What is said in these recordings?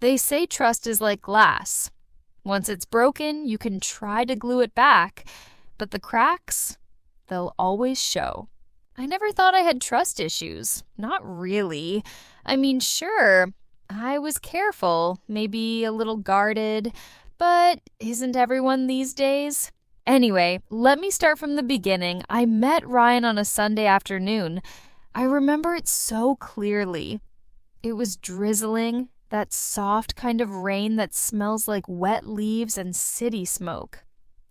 They say trust is like glass. Once it's broken, you can try to glue it back, but the cracks, they'll always show. I never thought I had trust issues. Not really. I mean, sure, I was careful, maybe a little guarded, but isn't everyone these days? Anyway, let me start from the beginning. I met Ryan on a Sunday afternoon. I remember it so clearly. It was drizzling, that soft kind of rain that smells like wet leaves and city smoke.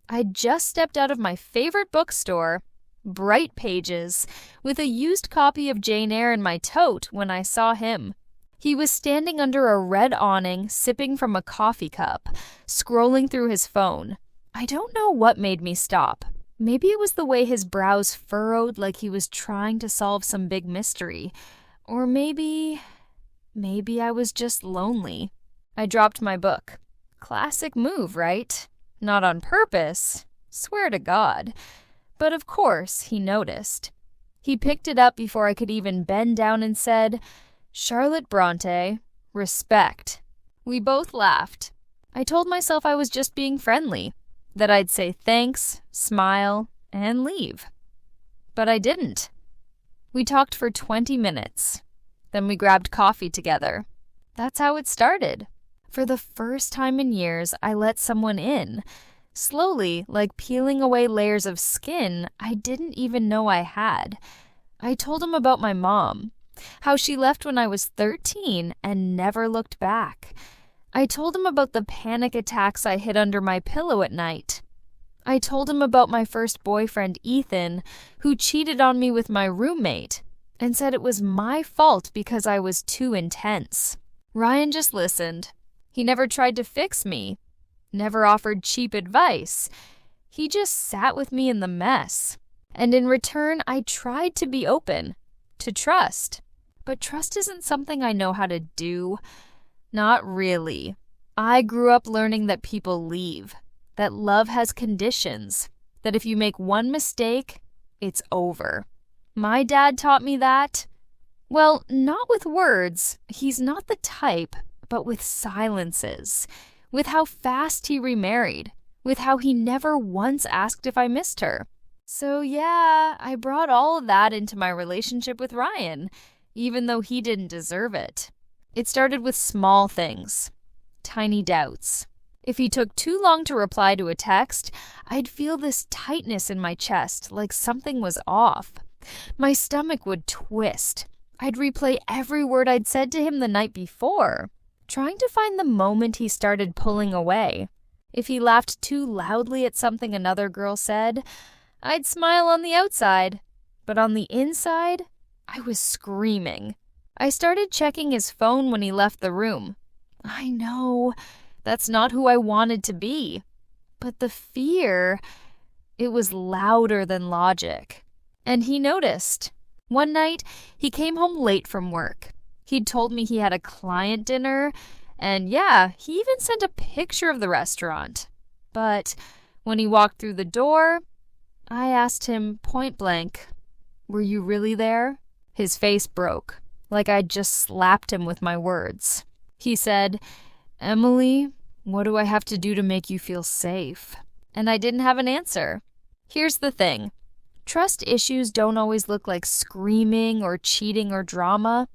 I'd just stepped out of my favorite bookstore, Bright Pages, with a used copy of Jane Eyre in my tote when I saw him. He was standing under a red awning, sipping from a coffee cup, scrolling through his phone. I don't know what made me stop. Maybe it was the way his brows furrowed like he was trying to solve some big mystery. Or maybe I was just lonely. I dropped my book. Classic move, right? Not on purpose. Swear to God. But of course, he noticed. He picked it up before I could even bend down and said, "Charlotte Bronte, respect." We both laughed. I told myself I was just being friendly, that I'd say thanks, smile, and leave. But I didn't. We talked for 20 minutes. Then we grabbed coffee together. That's how it started. For the first time in years, I let someone in. Slowly, like peeling away layers of skin I didn't even know I had. I told him about my mom, how she left when I was 13 and never looked back. I told him about the panic attacks I hid under my pillow at night. I told him about my first boyfriend, Ethan, who cheated on me with my roommate and said it was my fault because I was too intense. Ryan just listened. He never tried to fix me, never offered cheap advice. He just sat with me in the mess. And in return, I tried to be open, to trust. But trust isn't something I know how to do. Not really. I grew up learning that people leave, that love has conditions, that if you make one mistake, it's over. My dad taught me that. Well, not with words. He's not the type, but with silences, with how fast he remarried, with how he never once asked if I missed her. So yeah, I brought all of that into my relationship with Ryan, even though he didn't deserve it. It started with small things, tiny doubts. If he took too long to reply to a text, I'd feel this tightness in my chest, like something was off. My stomach would twist. I'd replay every word I'd said to him the night before, trying to find the moment he started pulling away. If he laughed too loudly at something another girl said, I'd smile on the outside, but on the inside, I was screaming. I started checking his phone when he left the room. I know, that's not who I wanted to be. But the fear, it was louder than logic. And he noticed. One night, he came home late from work. He'd told me he had a client dinner, and yeah, he even sent a picture of the restaurant. But when he walked through the door, I asked him point blank, "Were you really there?" His face broke, like I'd just slapped him with my words. He said, "Emily, what do I have to do to make you feel safe?" And I didn't have an answer. Here's the thing. Trust issues don't always look like screaming or cheating or drama.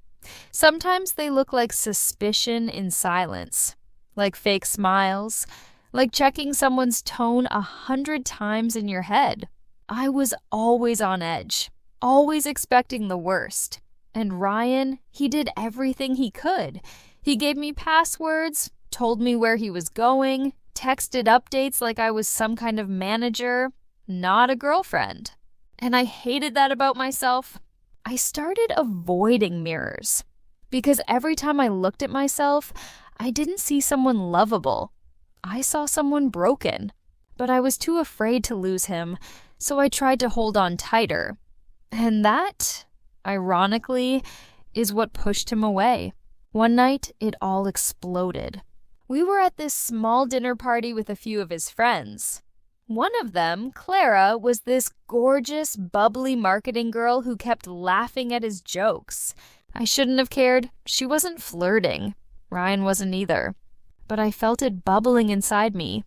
Sometimes they look like suspicion in silence, like fake smiles, like checking someone's tone 100 times in your head. I was always on edge, always expecting the worst. And Ryan, he did everything he could. He gave me passwords, told me where he was going, texted updates like I was some kind of manager, not a girlfriend. And I hated that about myself. I started avoiding mirrors because every time I looked at myself, I didn't see someone lovable. I saw someone broken. But I was too afraid to lose him, so I tried to hold on tighter. And that, ironically, is what pushed him away. One night, it all exploded. We were at this small dinner party with a few of his friends. One of them, Clara, was this gorgeous, bubbly marketing girl who kept laughing at his jokes. I shouldn't have cared. She wasn't flirting. Ryan wasn't either. But I felt it bubbling inside me.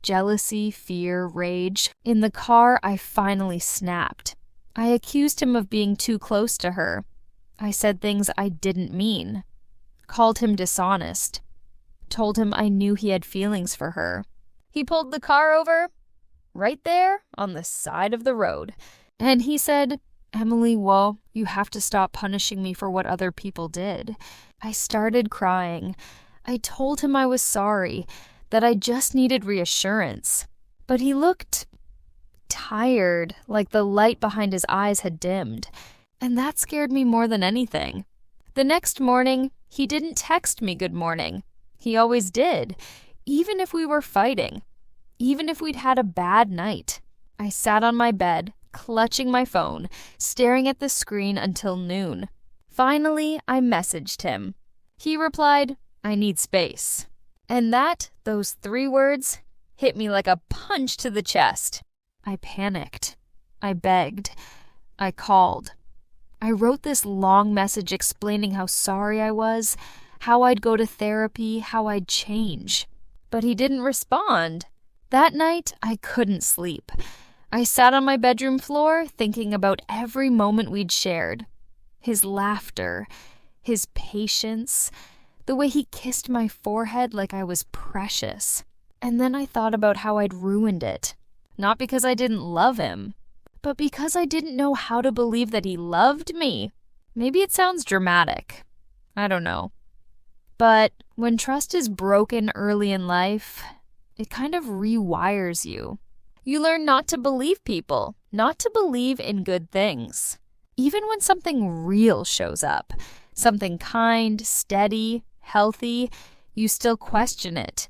Jealousy, fear, rage. In the car, I finally snapped. I accused him of being too close to her. I said things I didn't mean. Called him dishonest. Told him I knew he had feelings for her. He pulled the car over, right there on the side of the road. And he said, "Emily, well, you have to stop punishing me for what other people did." I started crying. I told him I was sorry, that I just needed reassurance. But he looked tired, like the light behind his eyes had dimmed. And that scared me more than anything. The next morning, he didn't text me good morning. He always did, even if we were fighting, even if we'd had a bad night. I sat on my bed, clutching my phone, staring at the screen until noon. Finally, I messaged him. He replied, "I need space." And those 3 words, hit me like a punch to the chest. I panicked. I begged. I called. I wrote this long message explaining how sorry I was, how I'd go to therapy, how I'd change. But he didn't respond. That night, I couldn't sleep. I sat on my bedroom floor thinking about every moment we'd shared. His laughter, his patience, the way he kissed my forehead like I was precious. And then I thought about how I'd ruined it. Not because I didn't love him, but because I didn't know how to believe that he loved me. Maybe it sounds dramatic. I don't know. But when trust is broken early in life, it kind of rewires you. You learn not to believe people, not to believe in good things. Even when something real shows up, something kind, steady, healthy, you still question it.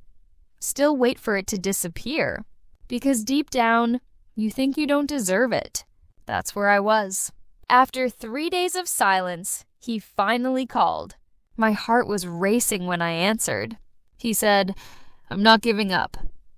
Still wait for it to disappear. Because deep down, you think you don't deserve it. That's where I was. After 3 days of silence, he finally called. My heart was racing when I answered. He said, "I'm not giving up,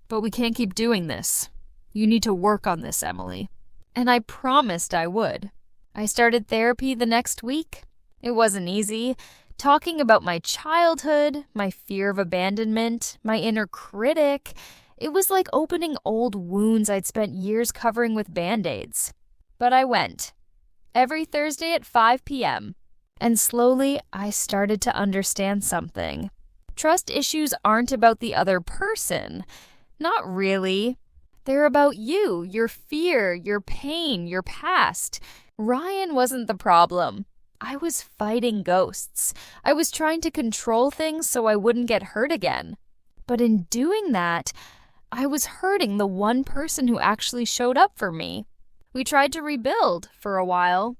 but we can't keep doing this. You need to work on this, Emily." And I promised I would. I started therapy the next week. It wasn't easy. Talking about my childhood, my fear of abandonment, my inner critic, it was like opening old wounds I'd spent years covering with Band-Aids. But I went. Every Thursday at 5 p.m. And slowly, I started to understand something. Trust issues aren't about the other person. Not really. They're about you, your fear, your pain, your past. Ryan wasn't the problem. I was fighting ghosts. I was trying to control things so I wouldn't get hurt again. But in doing that, I was hurting the one person who actually showed up for me. We tried to rebuild for a while.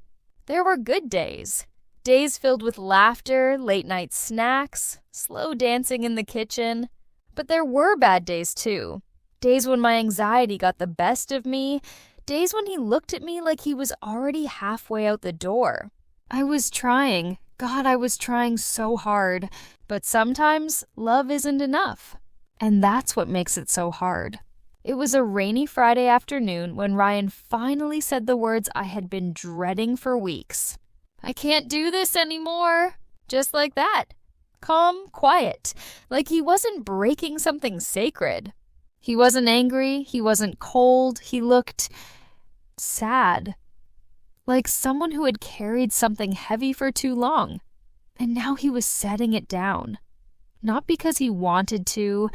There were good days. Days filled with laughter, late-night snacks, slow dancing in the kitchen. But there were bad days too. Days when my anxiety got the best of me. Days when he looked at me like he was already halfway out the door. I was trying. God, I was trying so hard. But sometimes love isn't enough. And that's what makes it so hard. It was a rainy Friday afternoon when Ryan finally said the words I had been dreading for weeks. "I can't do this anymore." Just like that. Calm, quiet, like he wasn't breaking something sacred. He wasn't angry, he wasn't cold, he looked sad. Like someone who had carried something heavy for too long. And now he was setting it down. Not because he wanted to,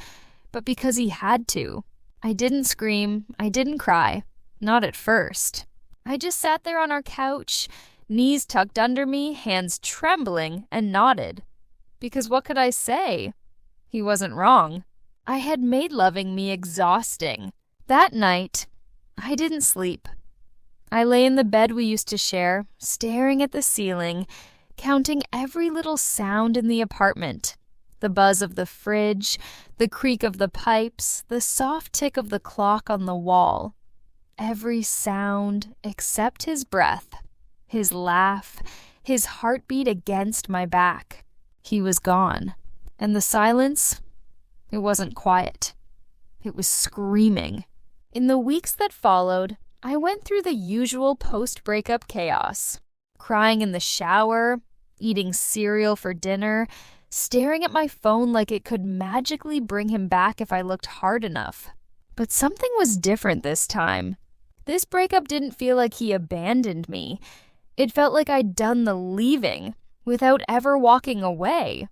but because he had to. I didn't scream, I didn't cry. Not at first. I just sat there on our couch, knees tucked under me, hands trembling, and nodded. Because what could I say? He wasn't wrong. I had made loving me exhausting. That night, I didn't sleep. I lay in the bed we used to share, staring at the ceiling, counting every little sound in the apartment. The buzz of the fridge, the creak of the pipes, the soft tick of the clock on the wall. Every sound except his breath, his laugh, his heartbeat against my back. He was gone. And the silence, it wasn't quiet. It was screaming. In the weeks that followed, I went through the usual post-breakup chaos. Crying in the shower, eating cereal for dinner, staring at my phone like it could magically bring him back if I looked hard enough. But something was different this time. This breakup didn't feel like he abandoned me. It felt like I'd done the leaving without ever walking away.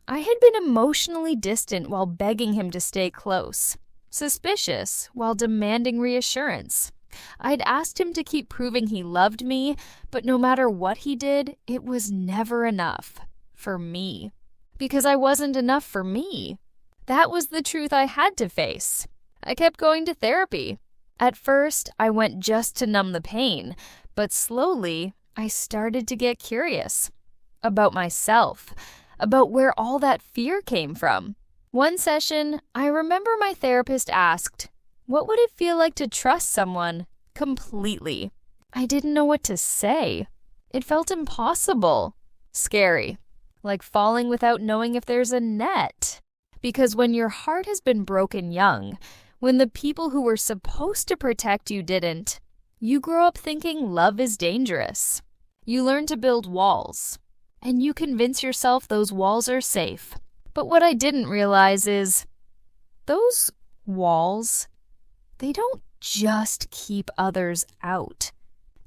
I had been emotionally distant while begging him to stay close, suspicious while demanding reassurance. I'd asked him to keep proving he loved me, but no matter what he did, it was never enough for me. Because I wasn't enough for me. That was the truth I had to face. I kept going to therapy. At first, I went just to numb the pain, but slowly, I started to get curious about myself, about where all that fear came from. One session, I remember my therapist asked, "What would it feel like to trust someone completely?" I didn't know what to say. It felt impossible, scary, like falling without knowing if there's a net. Because when your heart has been broken young, when the people who were supposed to protect you didn't, you grow up thinking love is dangerous. You learn to build walls, and you convince yourself those walls are safe. But what I didn't realize is, those walls, they don't just keep others out.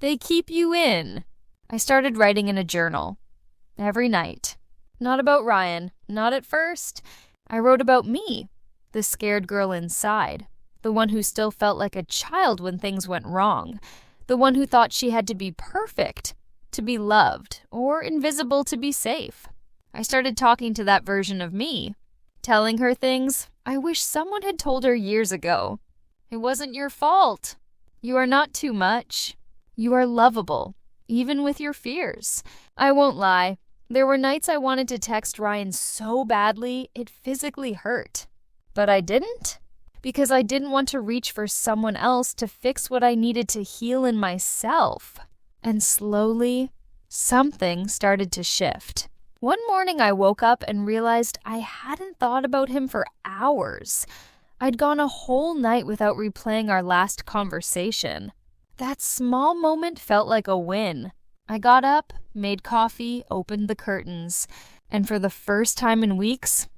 They keep you in. I started writing in a journal. Every night. Not about Ryan, not at first. I wrote about me, the scared girl inside, the one who still felt like a child when things went wrong, the one who thought she had to be perfect to be loved, or invisible to be safe. I started talking to that version of me, telling her things I wish someone had told her years ago. It wasn't your fault. You are not too much. You are lovable, even with your fears. I won't lie. There were nights I wanted to text Ryan so badly it physically hurt. But I didn't, because I didn't want to reach for someone else to fix what I needed to heal in myself. And slowly, something started to shift. One morning I woke up and realized I hadn't thought about him for hours. I'd gone a whole night without replaying our last conversation. That small moment felt like a win. I got up, made coffee, opened the curtains, and for the first time in weeks,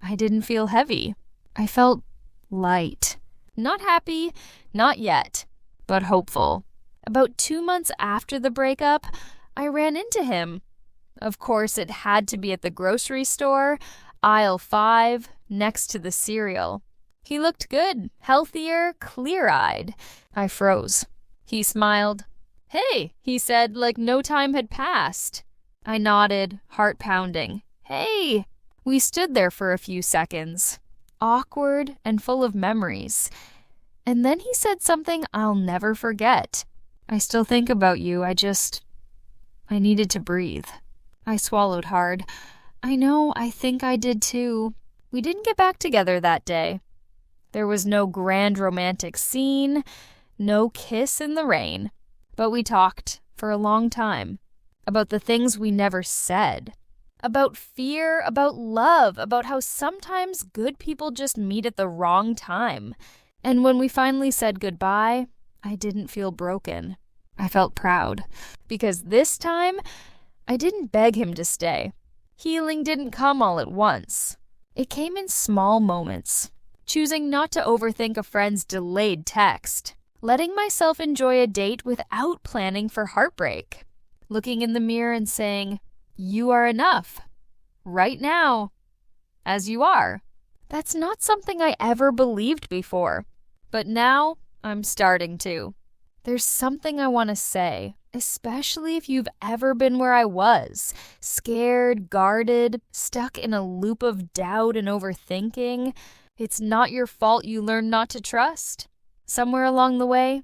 I didn't feel heavy. I felt light. Not happy, not yet, but hopeful. About 2 months after the breakup, I ran into him. Of course, it had to be at the grocery store, aisle 5, next to the cereal. He looked good, healthier, clear-eyed. I froze. He smiled. "Hey," he said, like no time had passed. I nodded, heart pounding. "Hey." We stood there for a few seconds, awkward and full of memories. And then he said something I'll never forget. "I still think about you. I needed to breathe." I swallowed hard. I know, I think I did too. We didn't get back together that day. There was no grand romantic scene, no kiss in the rain. But we talked for a long time about the things we never said. About fear, about love, about how sometimes good people just meet at the wrong time. And when we finally said goodbye, I didn't feel broken. I felt proud. Because this time, I didn't beg him to stay. Healing didn't come all at once. It came in small moments. Choosing not to overthink a friend's delayed text. Letting myself enjoy a date without planning for heartbreak. Looking in the mirror and saying, "You are enough. Right now. As you are." That's not something I ever believed before. But now, I'm starting to. There's something I want to say, especially if you've ever been where I was. Scared, guarded, stuck in a loop of doubt and overthinking. It's not your fault you learned not to trust. Somewhere along the way,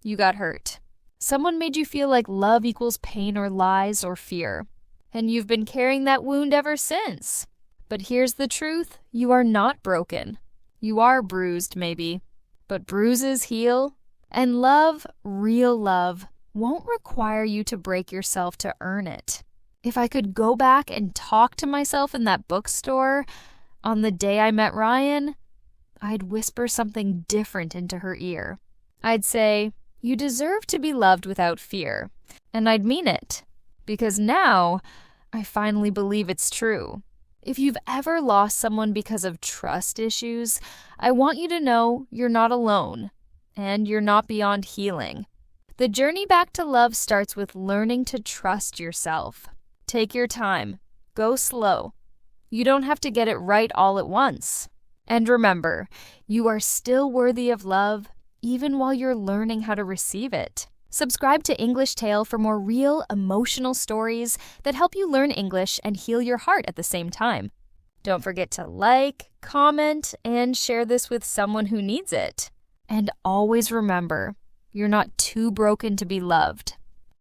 you got hurt. Someone made you feel like love equals pain or lies or fear. And you've been carrying that wound ever since. But here's the truth, you are not broken. You are bruised, maybe. But bruises heal. And love, real love, won't require you to break yourself to earn it. If I could go back and talk to myself in that bookstore on the day I met Ryan, I'd whisper something different into her ear. I'd say, "You deserve to be loved without fear." And I'd mean it. Because now, I finally believe it's true. If you've ever lost someone because of trust issues, I want you to know you're not alone and you're not beyond healing. The journey back to love starts with learning to trust yourself. Take your time. Go slow. You don't have to get it right all at once. And remember, you are still worthy of love, even while you're learning how to receive it. Subscribe to English Tale for more real, emotional stories that help you learn English and heal your heart at the same time. Don't forget to like, comment, and share this with someone who needs it. And always remember, you're not too broken to be loved.